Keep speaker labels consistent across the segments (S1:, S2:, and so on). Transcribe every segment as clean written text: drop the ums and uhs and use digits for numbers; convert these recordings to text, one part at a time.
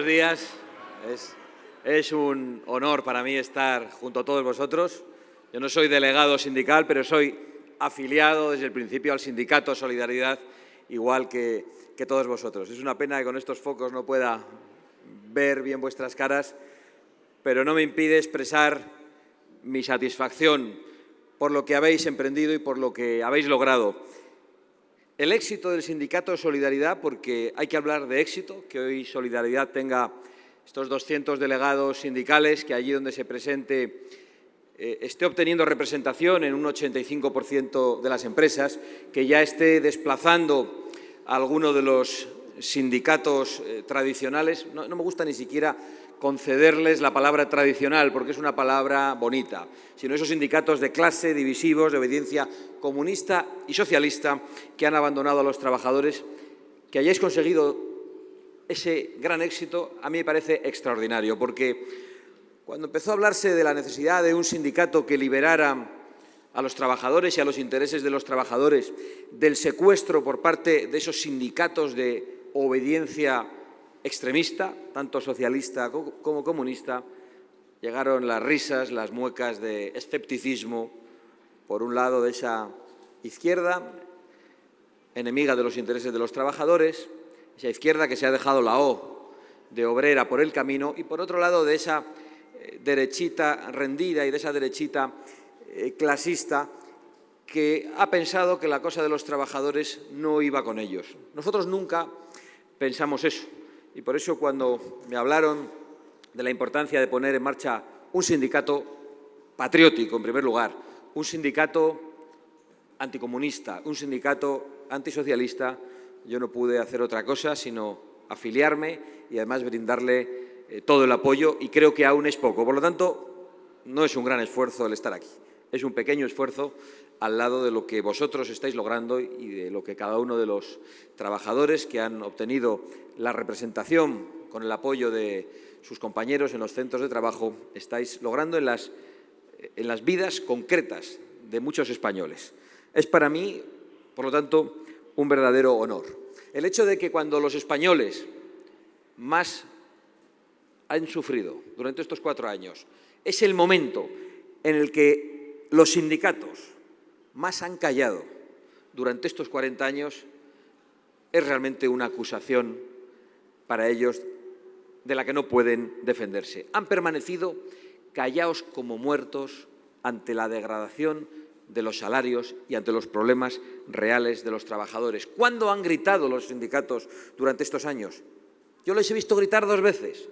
S1: buenos días. Es un honor para mí estar junto a todos vosotros. Yo no soy delegado sindical, pero soy afiliado desde el principio al sindicato Solidaridad, igual que todos vosotros. Es una pena que con estos focos no pueda ver bien vuestras caras, pero no me impide expresar mi satisfacción por lo que habéis emprendido y por lo que habéis logrado. El éxito del sindicato Solidaridad, porque hay que hablar de éxito, que hoy Solidaridad tenga estos 200 delegados sindicales, que allí donde se presente esté obteniendo representación en un 85% de las empresas, que ya esté desplazando a alguno de los sindicatos tradicionales. No me gusta ni siquiera concederles la palabra tradicional, porque es una palabra bonita, sino esos sindicatos de clase, divisivos, de obediencia comunista y socialista, que han abandonado a los trabajadores. Que hayáis conseguido ese gran éxito a mí me parece extraordinario, porque cuando empezó a hablarse de la necesidad de un sindicato que liberara a los trabajadores y a los intereses de los trabajadores del secuestro por parte de esos sindicatos de obediencia extremista, tanto socialista como comunista, llegaron las risas, las muecas de escepticismo, por un lado de esa izquierda, enemiga de los intereses de los trabajadores, esa izquierda que se ha dejado la O de obrera por el camino, y por otro lado de esa derechita rendida y de esa derechita clasista que ha pensado que la cosa de los trabajadores no iba con ellos. Nosotros nunca pensamos eso. Y por eso cuando me hablaron de la importancia de poner en marcha un sindicato patriótico, en primer lugar, un sindicato anticomunista, un sindicato antisocialista, yo no pude hacer otra cosa sino afiliarme y además brindarle todo el apoyo, y creo que aún es poco. Por lo tanto, no es un gran esfuerzo el estar aquí, es un pequeño esfuerzo al lado de lo que vosotros estáis logrando y de lo que cada uno de los trabajadores que han obtenido la representación con el apoyo de sus compañeros en los centros de trabajo estáis logrando en las vidas concretas de muchos españoles. Es para mí, por lo tanto, un verdadero honor. El hecho de que cuando los españoles más han sufrido durante estos 4 años es el momento en el que los sindicatos más han callado durante estos 40 años, es realmente una acusación para ellos de la que no pueden defenderse. Han permanecido callados como muertos ante la degradación de los salarios y ante los problemas reales de los trabajadores. ¿Cuándo han gritado los sindicatos durante estos años? Yo les he visto gritar 2 veces.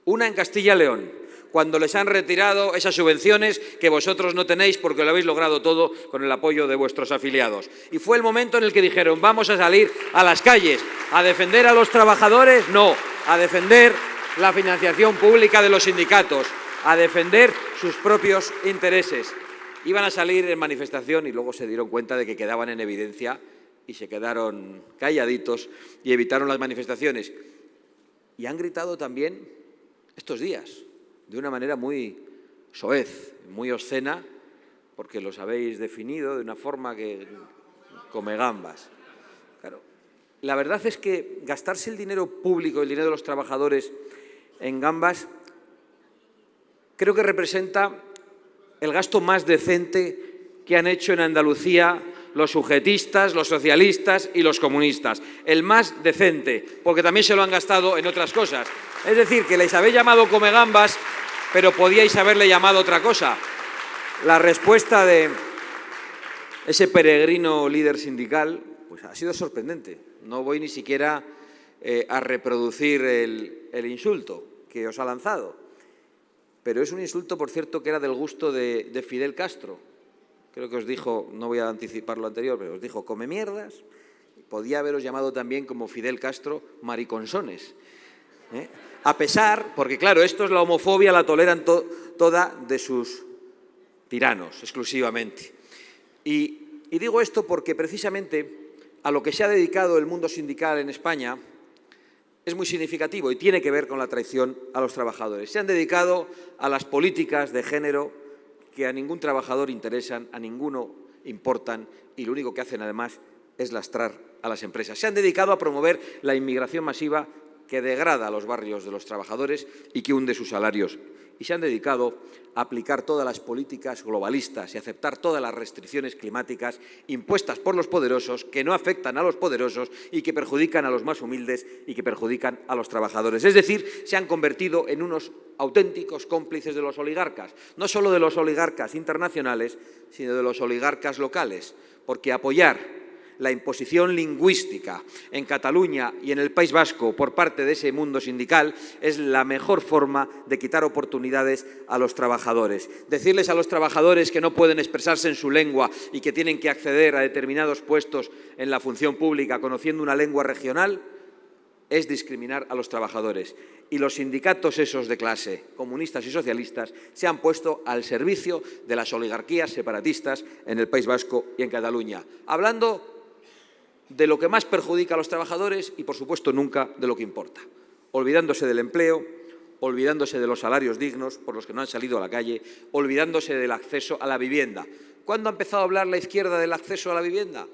S1: Una en Castilla y León, cuando les han retirado esas subvenciones que vosotros no tenéis porque lo habéis logrado todo con el apoyo de vuestros afiliados. Y fue el momento en el que dijeron: vamos a salir a las calles, a defender a los trabajadores, no, a defender la financiación pública de los sindicatos, a defender sus propios intereses. Iban a salir en manifestación y luego se dieron cuenta de que quedaban en evidencia y se quedaron calladitos y evitaron las manifestaciones. Y han gritado también estos días, de una manera muy soez, muy obscena, porque los habéis definido de una forma que come gambas. Claro, la verdad es que gastarse el dinero público, el dinero de los trabajadores en gambas, creo que representa el gasto más decente que han hecho en Andalucía los sujetistas, los socialistas y los comunistas. El más decente, porque también se lo han gastado en otras cosas. Es decir, que les habéis llamado comegambas, pero podíais haberle llamado otra cosa. La respuesta de ese peregrino líder sindical pues ha sido sorprendente. No voy ni siquiera a reproducir el insulto que os ha lanzado. Pero es un insulto, por cierto, que era del gusto de Fidel Castro. Creo que os dijo, no voy a anticipar lo anterior, pero os dijo come mierdas. Podía haberos llamado también, como Fidel Castro, mariconsones. A pesar, porque claro, esto es la homofobia, la toleran toda de sus tiranos, exclusivamente. Y digo esto porque precisamente a lo que se ha dedicado el mundo sindical en España es muy significativo y tiene que ver con la traición a los trabajadores. Se han dedicado a las políticas de género que a ningún trabajador interesan, a ninguno importan, y lo único que hacen además es lastrar a las empresas. Se han dedicado a promover la inmigración masiva que degrada a los barrios de los trabajadores y que hunde sus salarios. Y se han dedicado a aplicar todas las políticas globalistas y a aceptar todas las restricciones climáticas impuestas por los poderosos, que no afectan a los poderosos y que perjudican a los más humildes y que perjudican a los trabajadores. Es decir, se han convertido en unos auténticos cómplices de los oligarcas, no solo de los oligarcas internacionales, sino de los oligarcas locales, porque apoyar la imposición lingüística en Cataluña y en el País Vasco por parte de ese mundo sindical es la mejor forma de quitar oportunidades a los trabajadores. Decirles a los trabajadores que no pueden expresarse en su lengua y que tienen que acceder a determinados puestos en la función pública conociendo una lengua regional es discriminar a los trabajadores. Y los sindicatos esos de clase, comunistas y socialistas, se han puesto al servicio de las oligarquías separatistas en el País Vasco y en Cataluña, hablando de lo que más perjudica a los trabajadores y, por supuesto, nunca de lo que importa, olvidándose del empleo, olvidándose de los salarios dignos por los que no han salido a la calle, olvidándose del acceso a la vivienda. ¿Cuándo ha empezado a hablar la izquierda del acceso a la vivienda?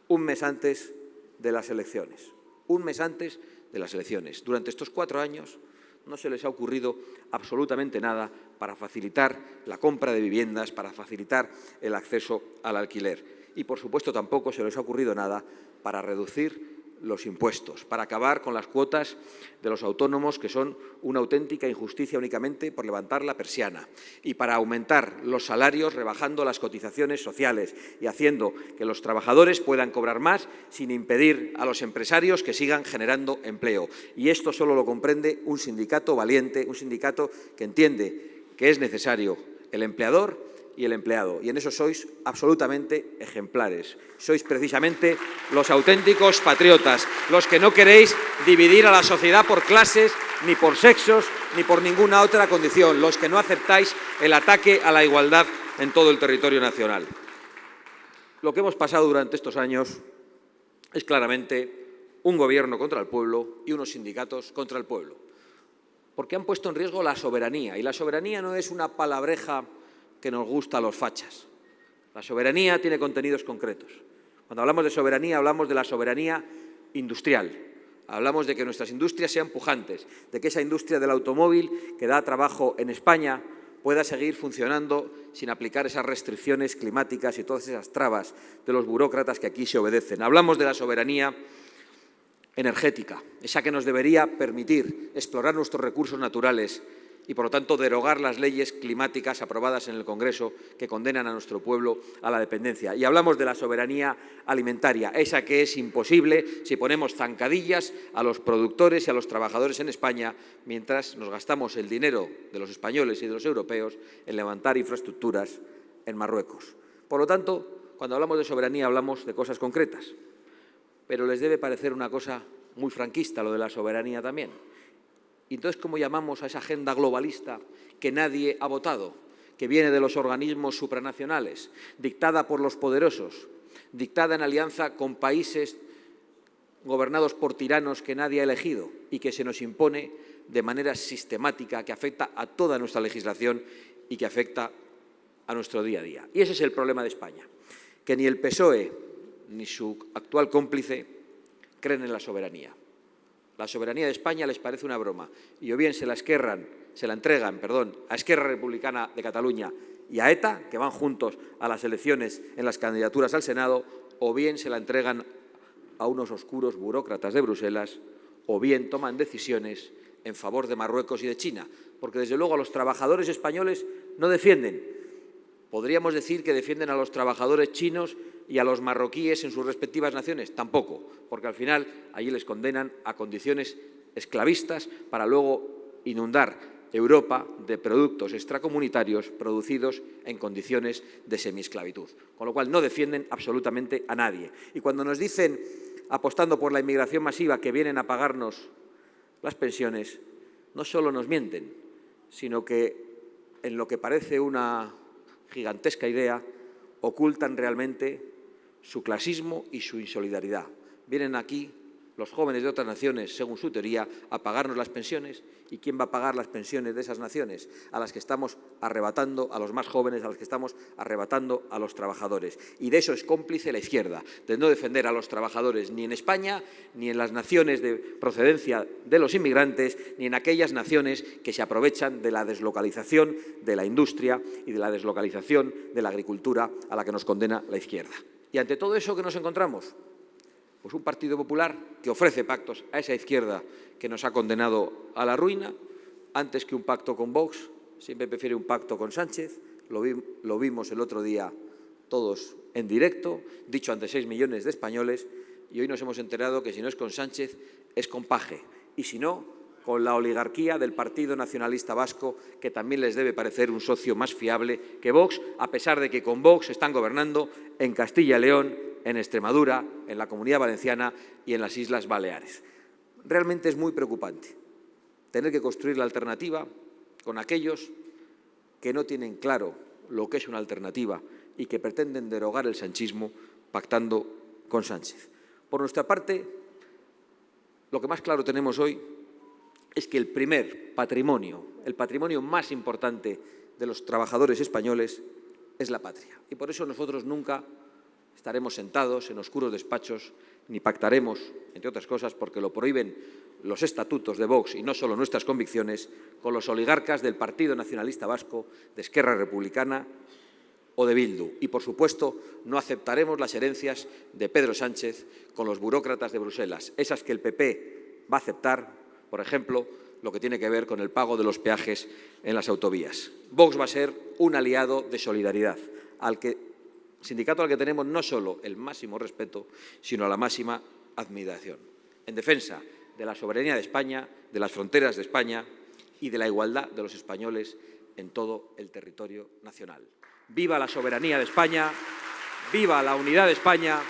S1: Un mes antes de las elecciones. Un mes antes de las elecciones. Durante estos 4 años no se les ha ocurrido absolutamente nada para facilitar la compra de viviendas, para facilitar el acceso al alquiler. Y, por supuesto, tampoco se les ha ocurrido nada para reducir los impuestos, para acabar con las cuotas de los autónomos, que son una auténtica injusticia únicamente por levantar la persiana, y para aumentar los salarios rebajando las cotizaciones sociales y haciendo que los trabajadores puedan cobrar más sin impedir a los empresarios que sigan generando empleo. Y esto solo lo comprende un sindicato valiente, un sindicato que entiende que es necesario el empleador y el empleado. Y en eso sois absolutamente ejemplares. Sois precisamente los auténticos patriotas, los que no queréis dividir a la sociedad por clases, ni por sexos, ni por ninguna otra condición, los que no aceptáis el ataque a la igualdad en todo el territorio nacional. Lo que hemos pasado durante estos años es claramente un gobierno contra el pueblo y unos sindicatos contra el pueblo, porque han puesto en riesgo la soberanía, y la soberanía no es una palabreja que nos gusta a los fachas. La soberanía tiene contenidos concretos. Cuando hablamos de soberanía, hablamos de la soberanía industrial. Hablamos de que nuestras industrias sean pujantes, de que esa industria del automóvil que da trabajo en España pueda seguir funcionando sin aplicar esas restricciones climáticas y todas esas trabas de los burócratas que aquí se obedecen. Hablamos de la soberanía energética, esa que nos debería permitir explorar nuestros recursos naturales y, por lo tanto, derogar las leyes climáticas aprobadas en el Congreso que condenan a nuestro pueblo a la dependencia. Y hablamos de la soberanía alimentaria, esa que es imposible si ponemos zancadillas a los productores y a los trabajadores en España, mientras nos gastamos el dinero de los españoles y de los europeos en levantar infraestructuras en Marruecos. Por lo tanto, cuando hablamos de soberanía hablamos de cosas concretas, pero les debe parecer una cosa muy franquista lo de la soberanía también. Y entonces, ¿cómo llamamos a esa agenda globalista que nadie ha votado, que viene de los organismos supranacionales, dictada por los poderosos, dictada en alianza con países gobernados por tiranos que nadie ha elegido y que se nos impone de manera sistemática, que afecta a toda nuestra legislación y que afecta a nuestro día a día? Y ese es el problema de España, que ni el PSOE ni su actual cómplice creen en la soberanía. La soberanía de España les parece una broma, y o bien se la entregan a Esquerra Republicana de Cataluña y a ETA, que van juntos a las elecciones en las candidaturas al Senado, o bien se la entregan a unos oscuros burócratas de Bruselas, o bien toman decisiones en favor de Marruecos y de China, porque desde luego a los trabajadores españoles no defienden. ¿Podríamos decir que defienden a los trabajadores chinos y a los marroquíes en sus respectivas naciones? Tampoco, porque al final allí les condenan a condiciones esclavistas para luego inundar Europa de productos extracomunitarios producidos en condiciones de semiesclavitud. Con lo cual no defienden absolutamente a nadie. Y cuando nos dicen, apostando por la inmigración masiva, que vienen a pagarnos las pensiones, no solo nos mienten, sino que en lo que parece una gigantesca idea, ocultan realmente su clasismo y su insolidaridad. Vienen aquí los jóvenes de otras naciones, según su teoría, a pagarnos las pensiones. ¿Y quién va a pagar las pensiones de esas naciones? A las que estamos arrebatando a los más jóvenes, a las que estamos arrebatando a los trabajadores. Y de eso es cómplice la izquierda, de no defender a los trabajadores ni en España, ni en las naciones de procedencia de los inmigrantes, ni en aquellas naciones que se aprovechan de la deslocalización de la industria y de la deslocalización de la agricultura a la que nos condena la izquierda. Y ante todo eso, ¿qué nos encontramos? Pues un Partido Popular que ofrece pactos a esa izquierda que nos ha condenado a la ruina, antes que un pacto con Vox, siempre prefiere un pacto con Sánchez. Lo vimos el otro día todos en directo, dicho ante 6 millones de españoles, y hoy nos hemos enterado que si no es con Sánchez, es con Paje, y si no, con la oligarquía del Partido Nacionalista Vasco, que también les debe parecer un socio más fiable que Vox, a pesar de que con Vox están gobernando en Castilla y León, en Extremadura, en la Comunidad Valenciana y en las Islas Baleares. Realmente es muy preocupante tener que construir la alternativa con aquellos que no tienen claro lo que es una alternativa y que pretenden derogar el sanchismo pactando con Sánchez. Por nuestra parte, lo que más claro tenemos hoy es que el primer patrimonio, el patrimonio más importante de los trabajadores españoles es la patria. Y por eso nosotros nunca estaremos sentados en oscuros despachos ni pactaremos, entre otras cosas, porque lo prohíben los estatutos de Vox y no solo nuestras convicciones, con los oligarcas del Partido Nacionalista Vasco, de Esquerra Republicana o de Bildu. Y, por supuesto, no aceptaremos las herencias de Pedro Sánchez con los burócratas de Bruselas, esas que el PP va a aceptar, por ejemplo, lo que tiene que ver con el pago de los peajes en las autovías. Vox va a ser un aliado de solidaridad, sindicato al que tenemos no solo el máximo respeto, sino la máxima admiración, en defensa de la soberanía de España, de las fronteras de España y de la igualdad de los españoles en todo el territorio nacional. ¡Viva la soberanía de España! ¡Viva la unidad de España!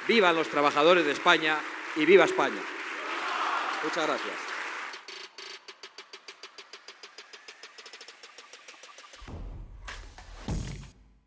S1: ¡Vivan los trabajadores de España! ¡Y viva España! Muchas gracias.